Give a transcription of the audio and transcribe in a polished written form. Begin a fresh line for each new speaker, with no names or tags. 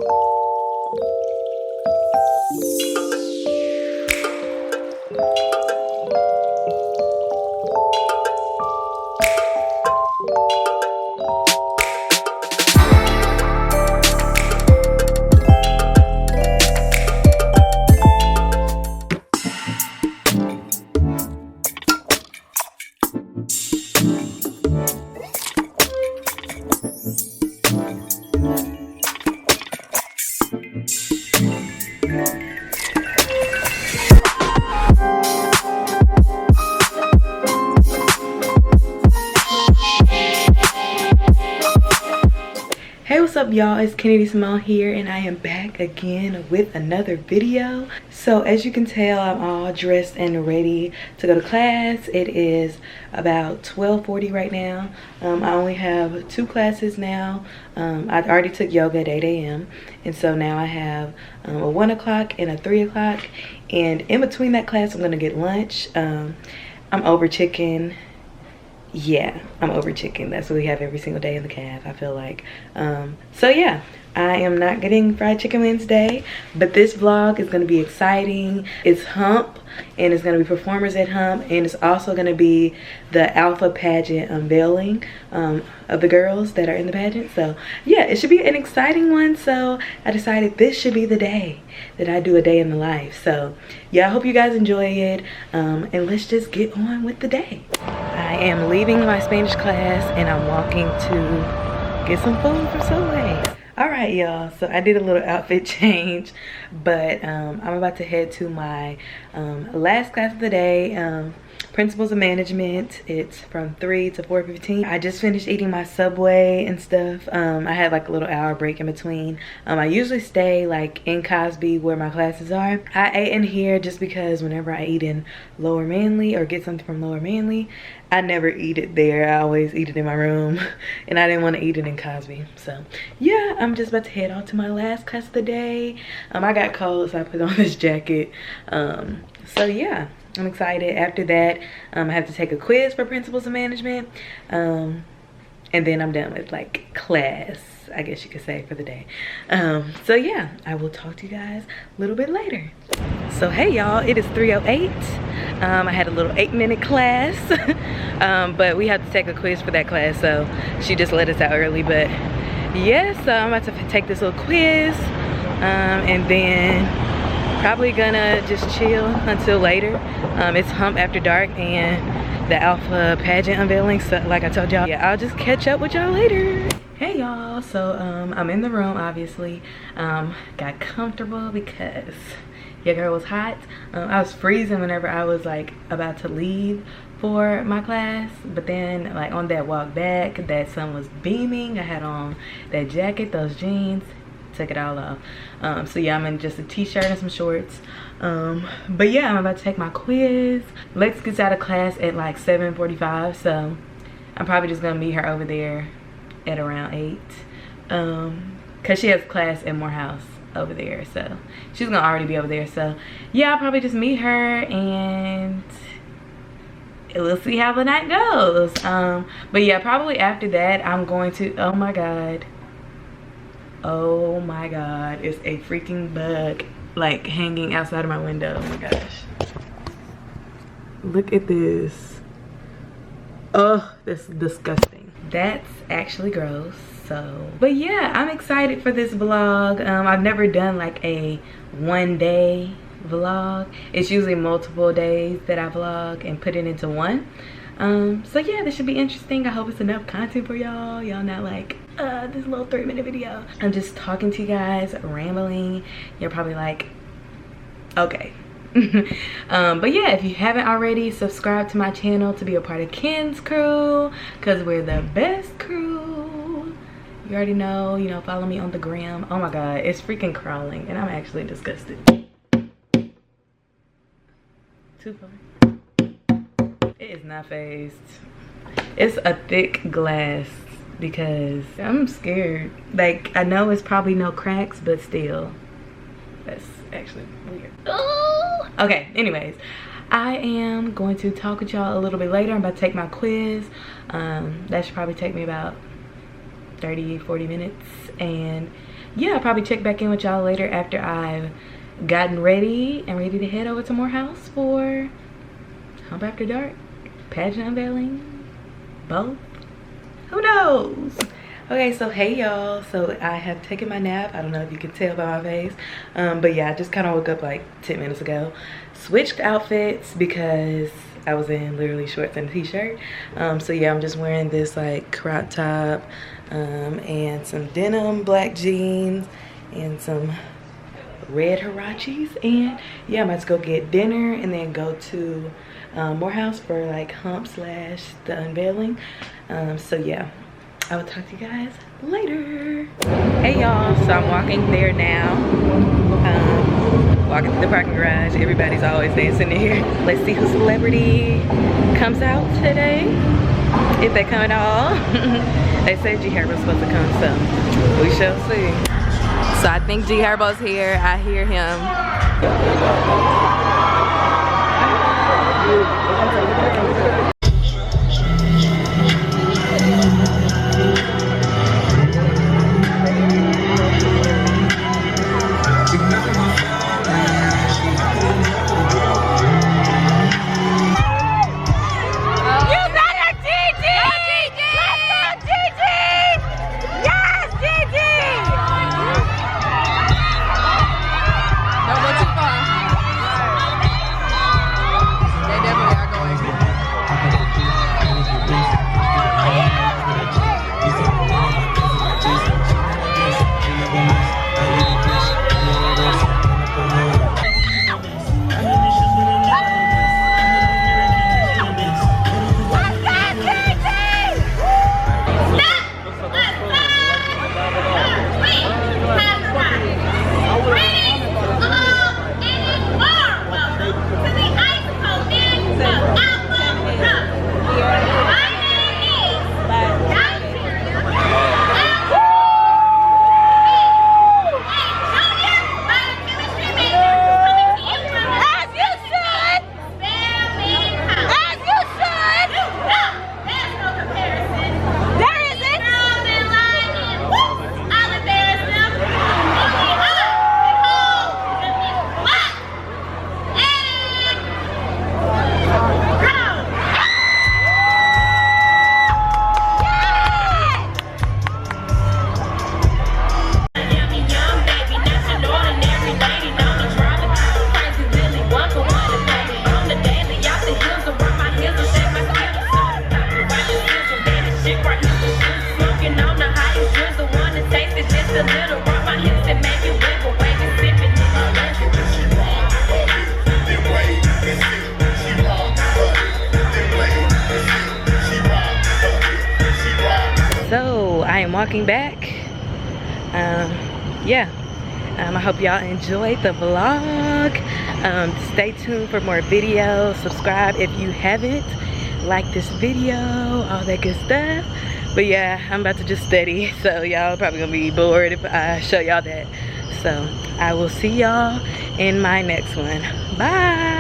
Hey, what's up y'all? It's Kennedy Simone here, and I am back again with another video. So as you can tell, I'm all dressed and ready to go to class. It is about 12:40 right now. I only have 2 classes now. I already took yoga at 8 a.m. and so now I have a 1 o'clock and a 3 o'clock, and in between that class I'm gonna get lunch. I'm over chicken. Yeah, I'm over chicken. That's what we have every single day in the caf, I feel like. So yeah, I am not getting fried chicken Wednesday, but this vlog is going to be exciting. It's Hump, and it's going to be performers at Hump, and it's also going to be the Alpha pageant unveiling of the girls that are in the pageant. So yeah, it should be an exciting one. So I decided this should be the day that I do a day in the life. So yeah, I hope you guys enjoy it, and let's just get on with the day. I am leaving my Spanish class and I'm walking to get some food from Subway. All right, y'all, so I did a little outfit change, but I'm about to head to my last class of the day, Principles of Management. It's from 3 to 4:15. I just finished eating my Subway and stuff. I had like a little hour break in between. I usually stay like in Cosby where my classes are. I ate in here just because whenever I eat in Lower Manly or get something from Lower Manly, I never eat it there. I always eat it in my room, and I didn't want to eat it in Cosby. So yeah, I'm just about to head on to my last class of the day. I got cold, so I put on this jacket. So yeah, I'm excited. After that, I have to take a quiz for Principles of Management, and then I'm done with like class, I guess you could say, for the day. So yeah, I will talk to you guys a little bit later. So hey y'all, it is 3:08. I had a little 8-minute class, but we had to take a quiz for that class, so she just let us out early. But yeah, so I'm about to take this little quiz, and then probably gonna just chill until later. It's Hump After Dark and the Alpha pageant unveiling, so like I told y'all, yeah, I'll just catch up with y'all later. Hey y'all, so I'm in the room, obviously. Got comfortable because your girl was hot. I was freezing whenever I was like about to leave for my class, but then like on that walk back, that sun was beaming. I had on that jacket, those jeans, took it all off. So yeah, I'm in just a t-shirt and some shorts. But yeah, I'm about to take my quiz. Lex gets out of class at like 7:45, so I'm probably just gonna meet her over there at around 8, cause she has class at Morehouse over there, so she's gonna already be over there. So yeah, I'll probably just meet her and we'll see how the night goes. But yeah, probably after that I'm going to, oh my god, it's a freaking bug like hanging outside of my window. Oh my gosh, look at this. Oh, that's disgusting. That's actually gross. So but yeah, I'm excited for this vlog. I've never done like a one-day vlog. It's usually multiple days that I vlog and put it into one. So yeah, this should be interesting. I hope it's enough content for y'all. Y'all not like this little 3-minute video. I'm just talking to you guys, rambling. You're probably like, okay. But yeah, if you haven't already, subscribe to my channel to be a part of Ken's crew, because we're the best crew. You already know, you know, follow me on the gram. Oh my god, it's freaking crawling and I'm actually disgusted. Too far. It is not phased. It's a thick glass because I'm scared. Like, I know it's probably no cracks, but still, that's actually weird. Oh! Okay, anyways, I am going to talk with y'all a little bit later. I'm about to take my quiz. That should probably take me about 30-40 minutes, and yeah, I'll probably check back in with y'all later after I've gotten ready and ready to head over to Morehouse for Hump After Dark, pageant unveiling, both. Who knows? Okay, so hey y'all, so I have taken my nap. I don't know if you can tell by my face, but yeah, I just kind of woke up like 10 minutes ago. Switched outfits because I was in literally shorts and a t-shirt. So yeah, I'm just wearing this like crop top and some denim black jeans and some red huaraches, and yeah, I'm about to go get dinner and then go to Morehouse for like hump / the unveiling. So yeah, I will talk to you guys later. Hey y'all, so I'm walking there now. Walking to the parking garage. Everybody's always dancing in here. Let's see who celebrity comes out today, if they come at all. They said G Herbo's supposed to come, so we shall see. So I think G Herbo's here. I hear him. So I am walking back. Yeah, I hope y'all enjoyed the vlog. Stay tuned for more videos. Subscribe if you haven't. Like this video, all that good stuff. But yeah, I'm about to just study, so y'all probably gonna be bored if I show y'all that. So I will see y'all in my next one. Bye.